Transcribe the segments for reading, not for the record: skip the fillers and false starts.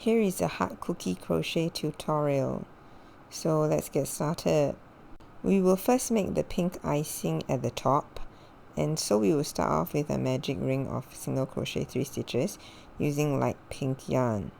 Here is a hard cookie crochet tutorial. So let's get started. We will first make the pink icing at the top, and so we will start off with a magic ring of single crochet 3 stitches using light pink yarn.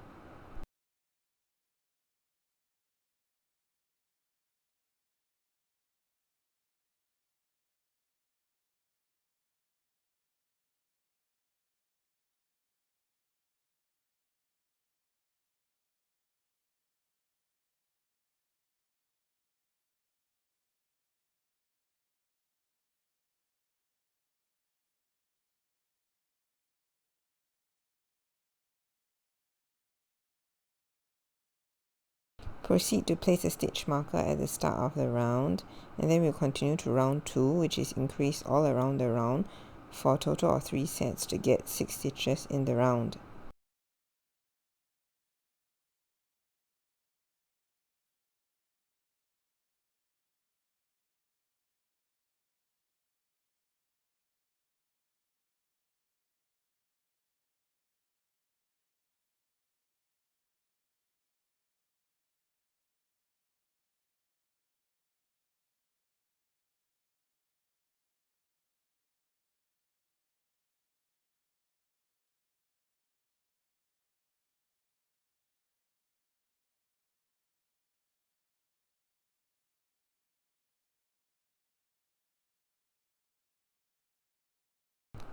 Proceed to place a stitch marker at the start of the round, and then we'll continue to round 2, which is increased all around the round for a total of 3 sets to get 6 stitches in the round.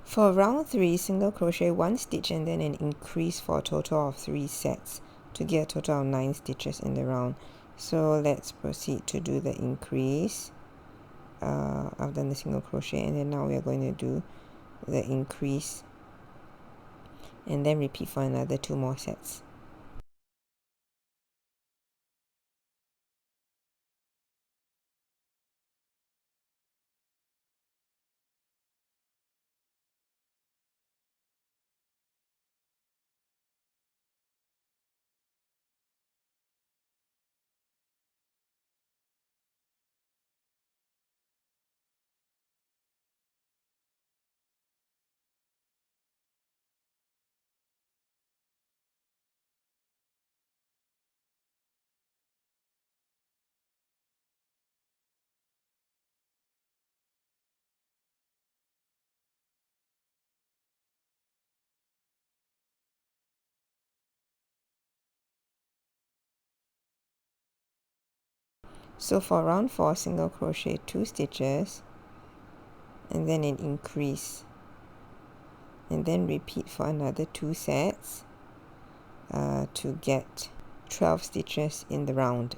For round 3, single crochet 1 stitch and then an increase for a total of 3 sets to get a total of 9 stitches in the round. So let's proceed to do the increase. I've done the single crochet, and then now we are going to do the increase and then repeat for another 2 more sets. So for round 4, single crochet 2 stitches and then an increase, and then repeat for another 2 sets to get 12 stitches in the round.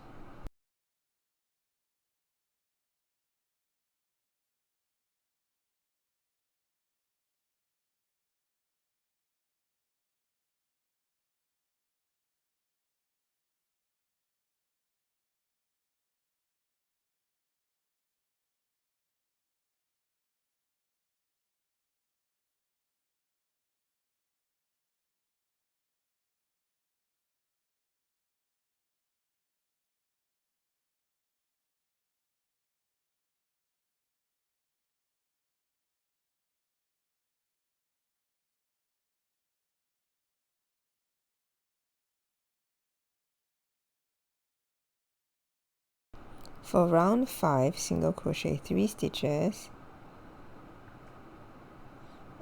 For round 5, single crochet 3 stitches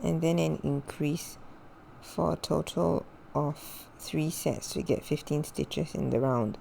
and then an increase for a total of 3 sets to get 15 stitches in the round.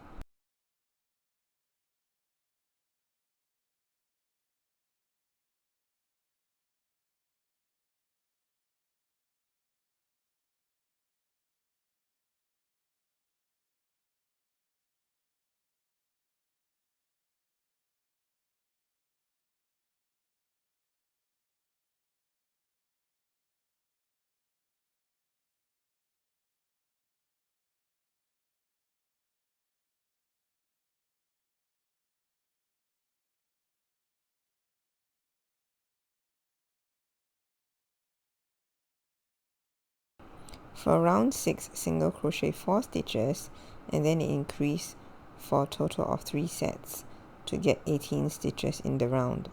For round 6, single crochet 4 stitches and then increase for a total of 3 sets to get 18 stitches in the round.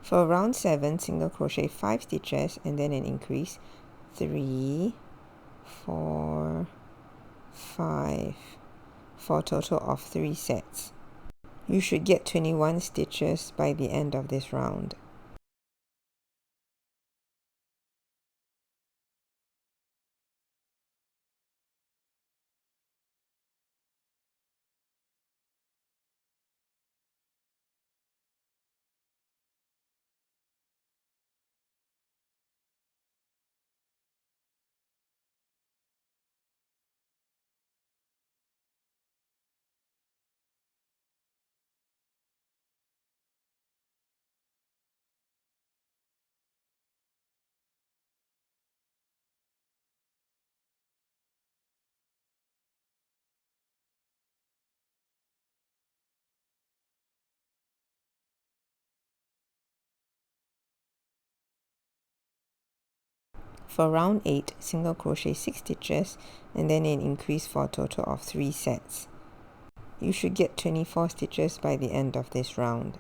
For round 7, single crochet 5 stitches and then an increase 3, 4, 5 for a total of 3 sets. You should get 21 stitches by the end of this round. For round 8, single crochet 6 stitches and then an increase for a total of 3 sets. You should get 24 stitches by the end of this round.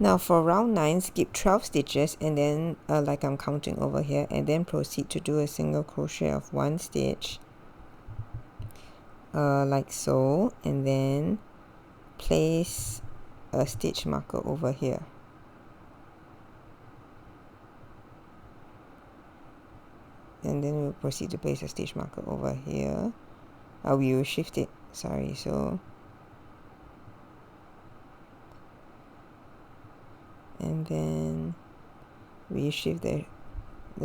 Now for round 9, skip 12 stitches and then like I'm counting over here, and then proceed to do a single crochet of 1 stitch like so, and then place a stitch marker over here. And then we'll proceed to place a stitch marker over here. We will shift it, sorry, so and then we shift the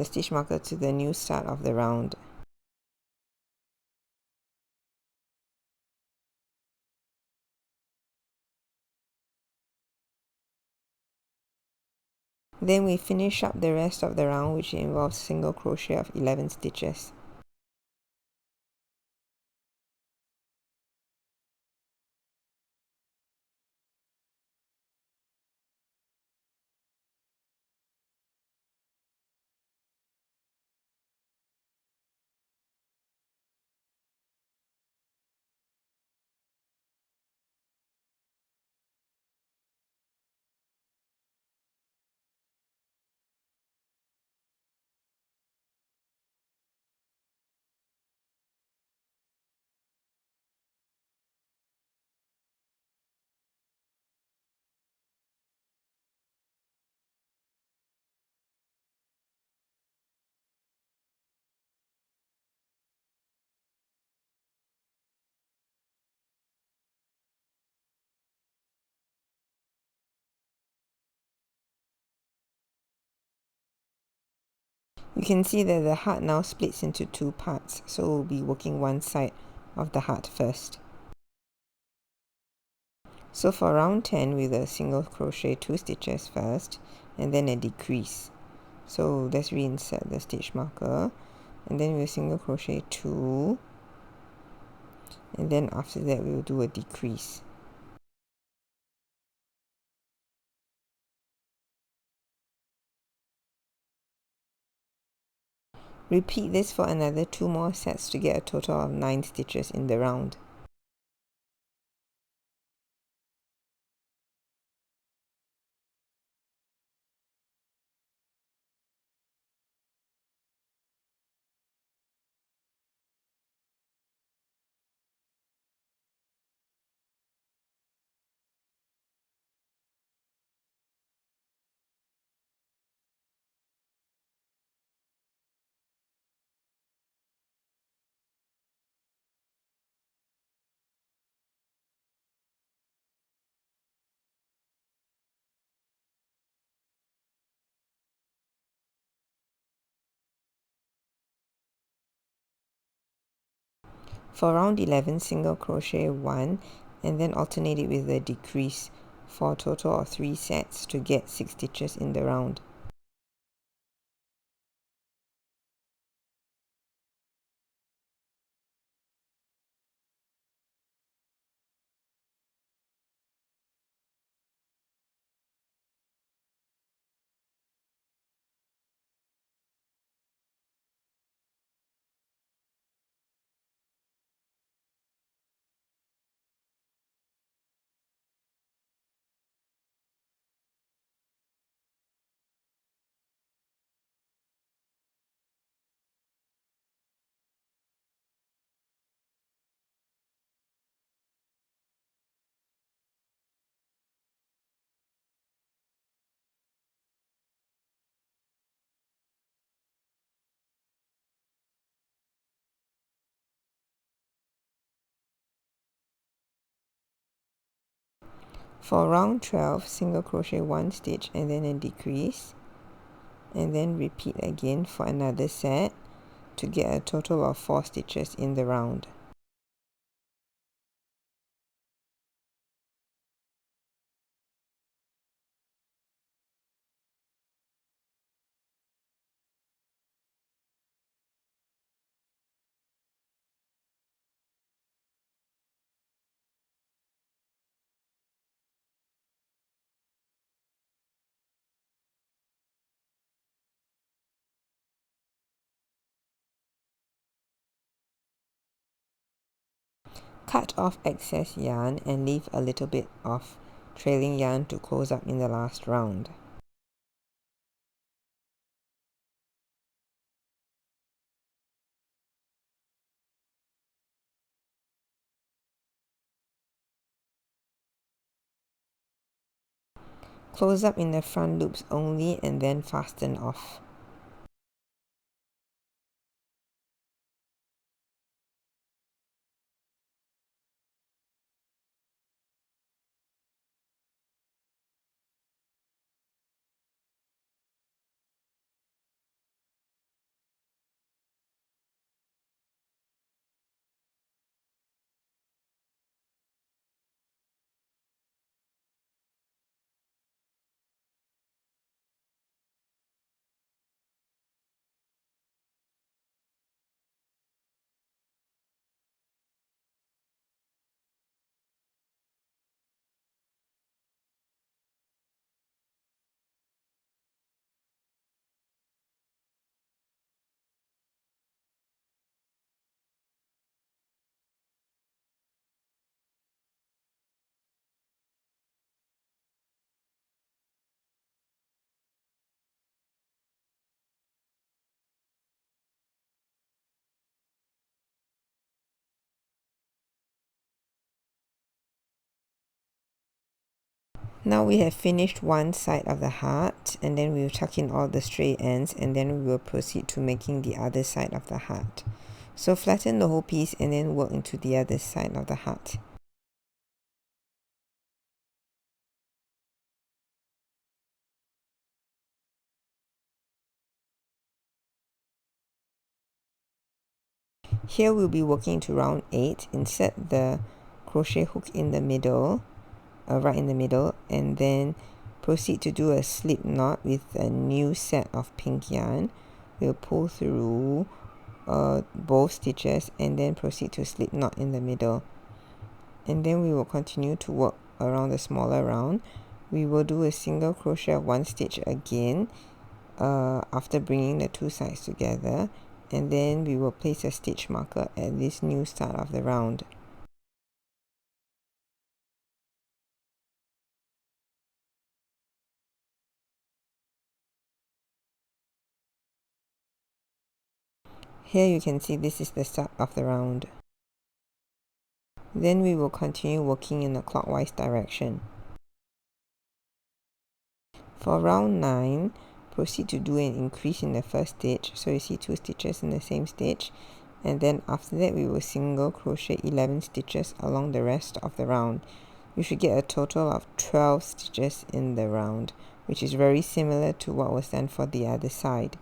stitch marker to the new start of the round. Then we finish up the rest of the round, which involves single crochet of 11 stitches. You can see that the heart now splits into 2 parts, so we'll be working one side of the heart first. So for round 10, with a single crochet 2 stitches first, and then a decrease. So let's reinsert the stitch marker, and then we'll single crochet 2, and then after that we'll do a decrease. Repeat this for another 2 more sets to get a total of 9 stitches in the round. For round 11, single crochet 1 and then alternate it with a decrease for a total of 3 sets to get 6 stitches in the round. For round 12, single crochet 1 stitch and then a decrease, and then repeat again for another set to get a total of 4 stitches in the round. Cut off excess yarn and leave a little bit of trailing yarn to close up in the last round. Close up in the front loops only and then fasten off. Now we have finished one side of the heart, and then we will tuck in all the stray ends, and then we will proceed to making the other side of the heart. So flatten the whole piece and then work into the other side of the heart. Here we'll be working to round 8. Insert the crochet hook in the middle, right in the middle, and then proceed to do a slip knot with a new set of pink yarn. We'll pull through both stitches and then proceed to slip knot in the middle, and then we will continue to work around the smaller round. We will do a single crochet of 1 stitch again after bringing the 2 sides together, and then we will place a stitch marker at this new start of the round. Here you can see this is the start of the round. Then we will continue working in a clockwise direction. For round 9, proceed to do an increase in the first stitch, so you see 2 stitches in the same stitch, and then after that we will single crochet 11 stitches along the rest of the round. You should get a total of 12 stitches in the round, which is very similar to what was done for the other side.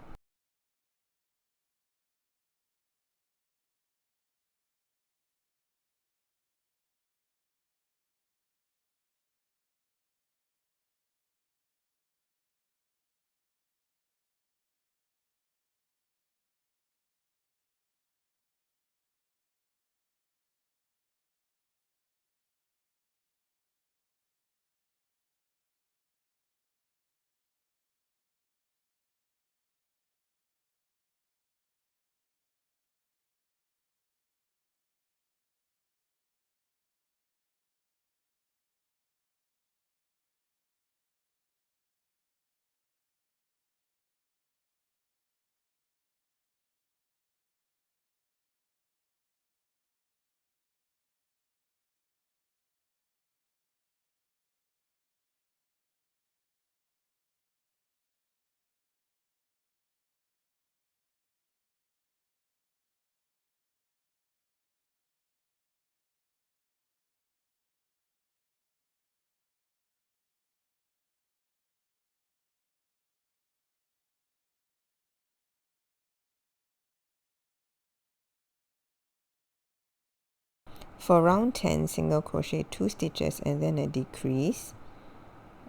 For round 10, single crochet 2 stitches and then a decrease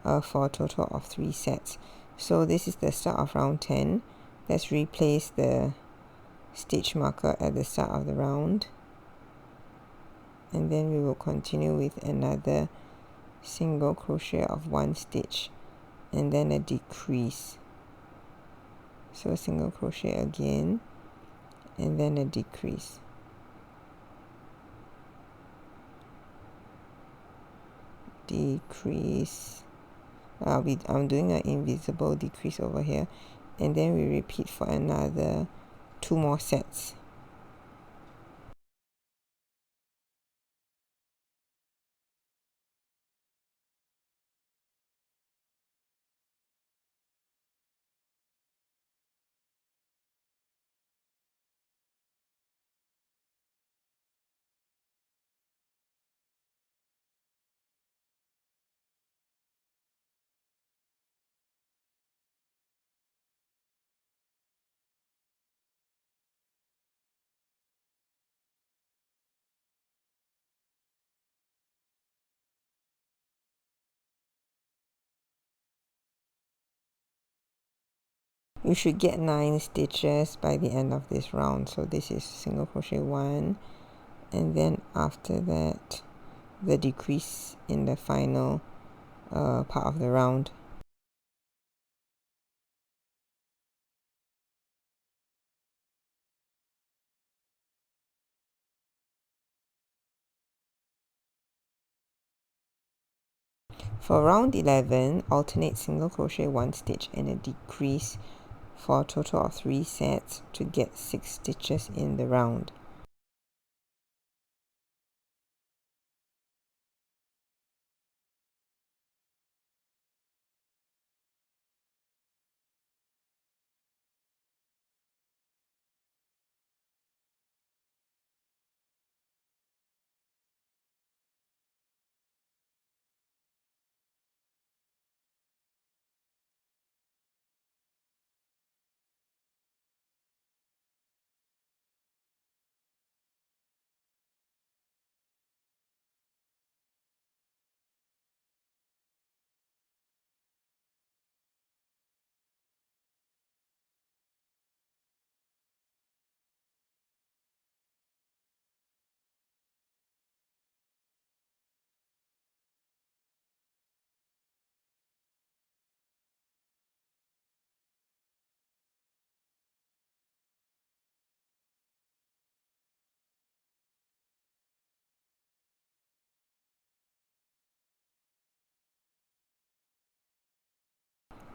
for a total of 3 sets. So this is the start of round 10. Let's replace the stitch marker at the start of the round, and then we will continue with another single crochet of 1 stitch and then a decrease. So single crochet again and then a decrease. Decrease. I'm doing an invisible decrease over here, and then we repeat for another 2 more sets. You should get 9 stitches by the end of this round. So this is single crochet 1, and then after that the decrease in the final part of the round. For round 11, alternate single crochet 1 stitch and a decrease for a total of 3 sets to get 6 stitches in the round.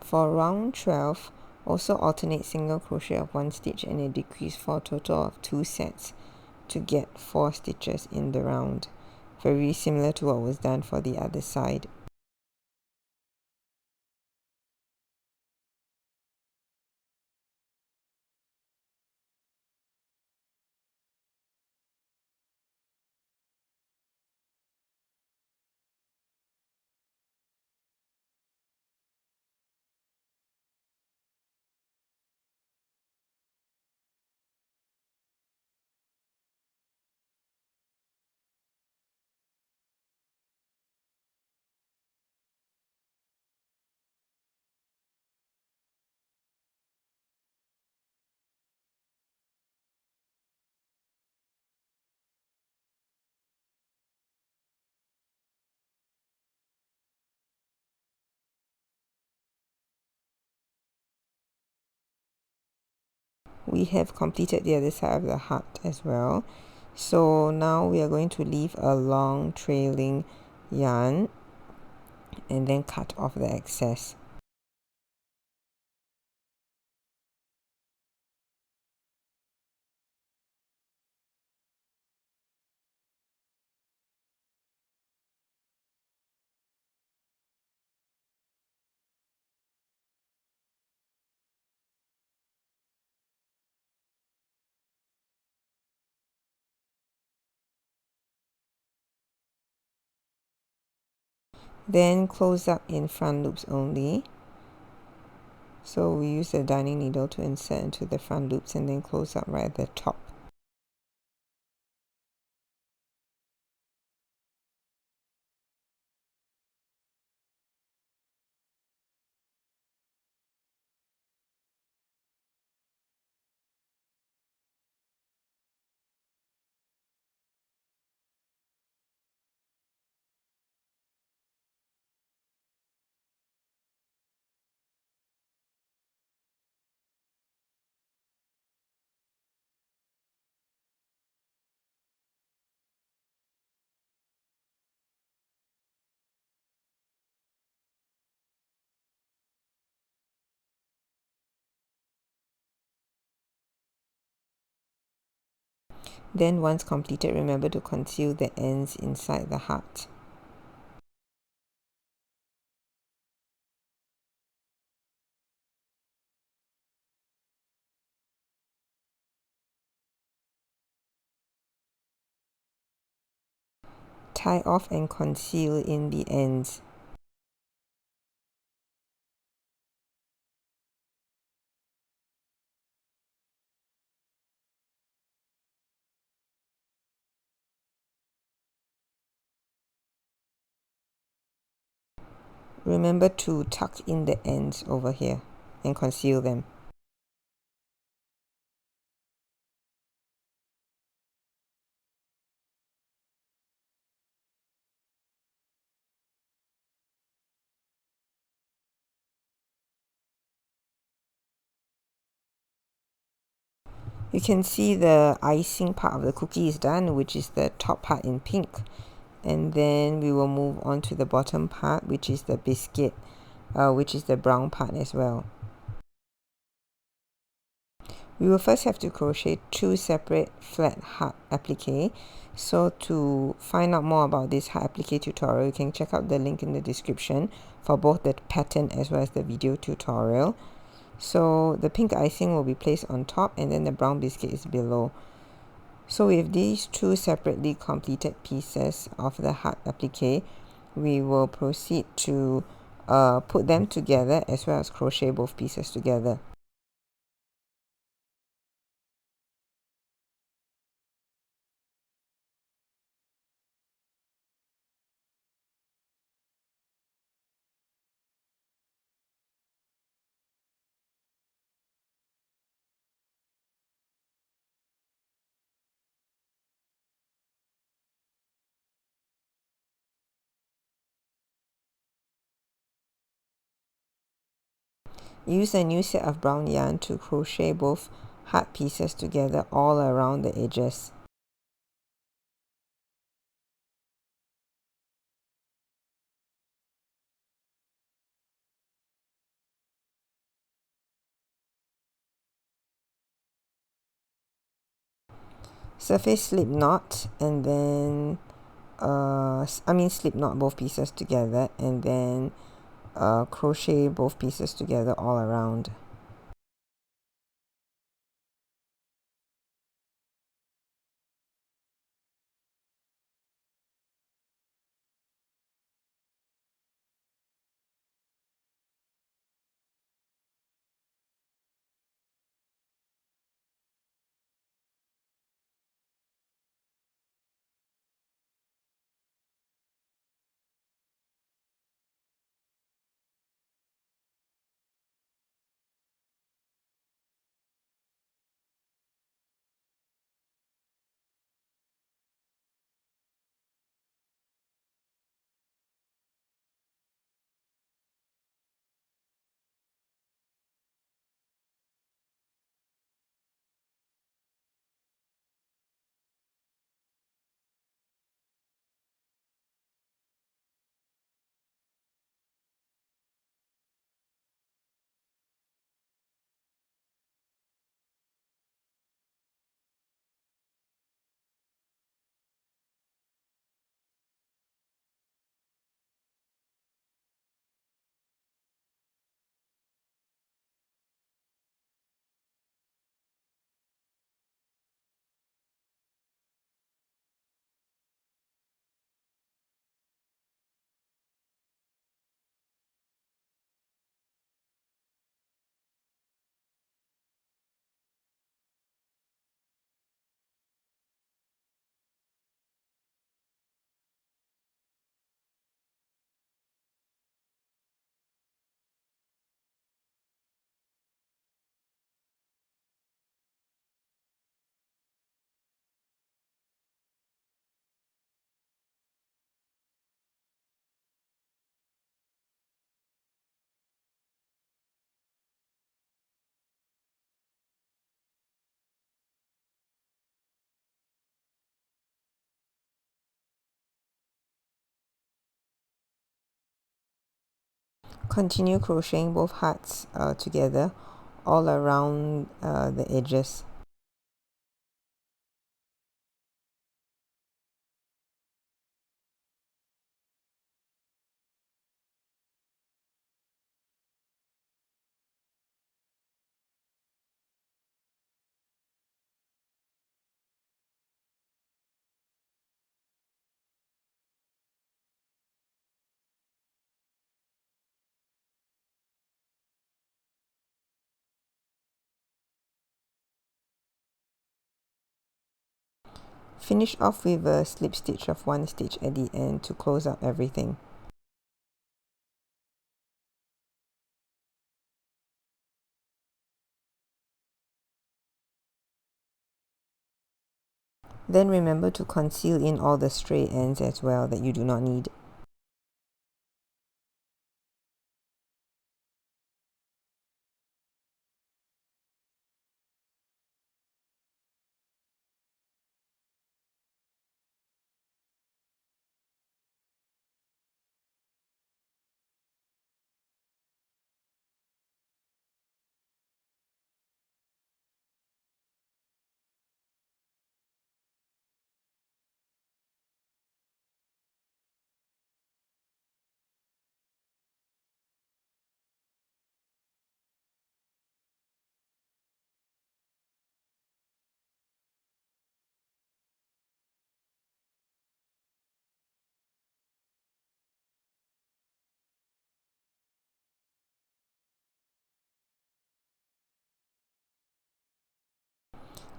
For round 12, also alternate single crochet of 1 stitch and a decrease for a total of 2 sets to get 4 stitches in the round. Very similar to what was done for the other side. We have completed the other side of the heart as well. So now we are going to leave a long trailing yarn and then cut off the excess. Then close up in front loops only. So we use the darning needle to insert into the front loops and then close up right at the top. Then once completed, remember to conceal the ends inside the heart. Tie off and conceal in the ends. Remember to tuck in the ends over here and conceal them. You can see the icing part of the cookie is done, which is the top part in pink. And then we will move on to the bottom part, which is the biscuit, which is the brown part as well. We will first have to crochet 2 separate flat heart applique. So to find out more about this heart applique tutorial, you can check out the link in the description for both the pattern as well as the video tutorial. So the pink icing will be placed on top and then the brown biscuit is below. So with these 2 separately completed pieces of the heart applique, we will proceed to put them together as well as crochet both pieces together. Use a new set of brown yarn to crochet both heart pieces together all around the edges. Surface slip knot and then slip knot both pieces together and then crochet both pieces together all around. Continue crocheting both hearts together all around the edges. Finish off with a slip stitch of 1 stitch at the end to close up everything. Then remember to conceal in all the stray ends as well that you do not need.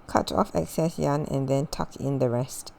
Cut off excess yarn and then tuck in the rest.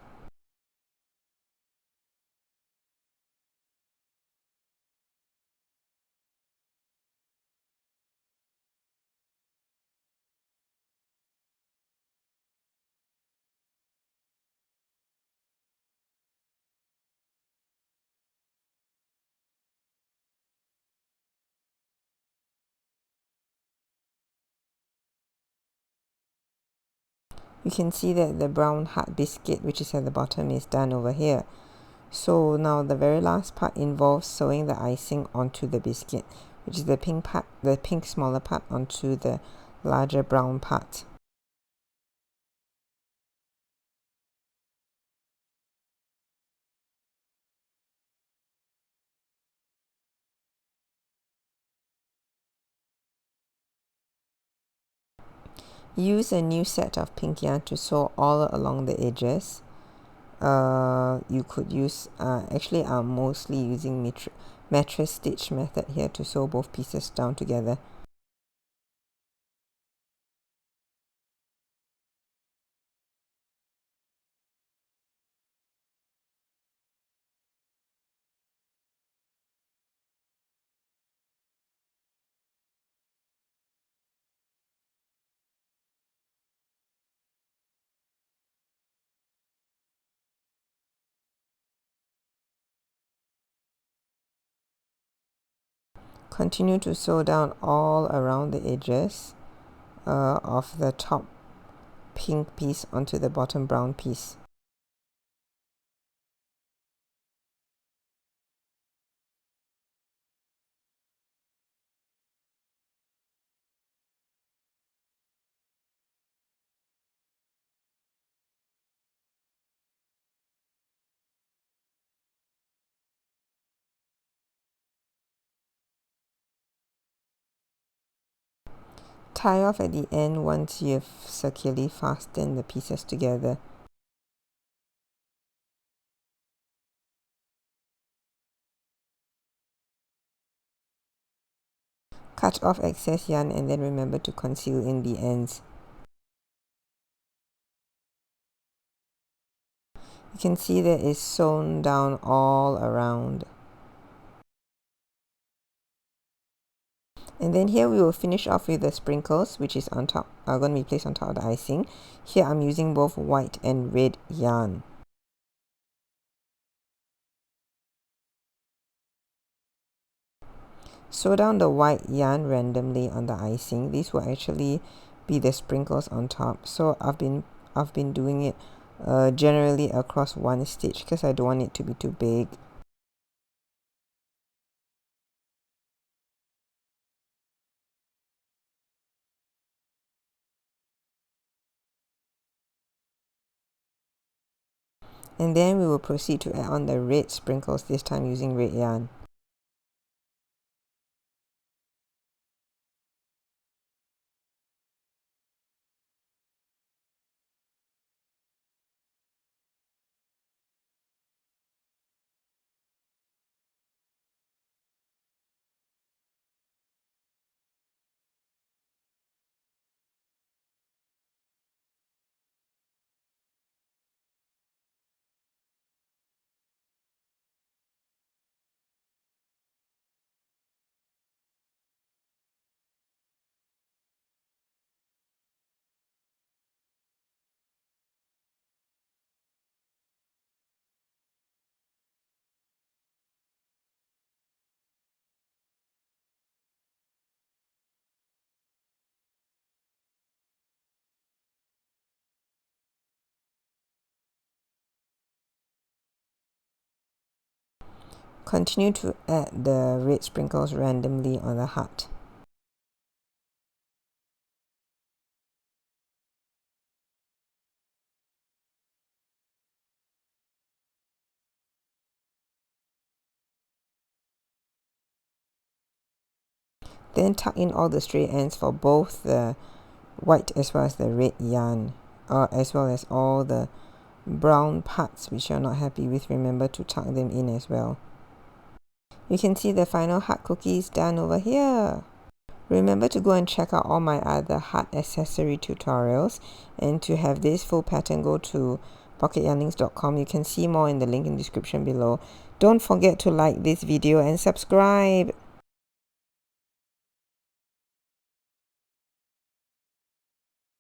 You can see that the brown heart biscuit, which is at the bottom, is done over here. So now the very last part involves sewing the icing onto the biscuit, which is the pink part, the pink smaller part onto the larger brown part. Use a new set of pink yarn to sew all along the edges. You could use, actually I'm mostly using mattress stitch method here to sew both pieces down together. Continue to sew down all around the edges of the top pink piece onto the bottom brown piece. Tie off at the end once you've securely fastened the pieces together. Cut off excess yarn and then remember to conceal in the ends. You can see that it's sewn down all around. And then here we will finish off with the sprinkles, which is on top, are going to be placed on top of the icing. Here I'm using both white and red yarn. Sew down the white yarn randomly on the icing. These will actually be the sprinkles on top. So I've been doing it generally across one stitch because I don't want it to be too big. And then we will proceed to add on the red sprinkles, this time using red yarn. Continue to add the red sprinkles randomly on the heart. Then tuck in all the stray ends for both the white as well as the red yarn, as well as all the brown parts which you're not happy with. Remember to tuck them in as well. You can see the final heart cookies done over here. Remember to go and check out all my other heart accessory tutorials, and to have this full pattern, go to pocket-yarnings.com. You can see more in the link in the description below. Don't forget to like this video and subscribe.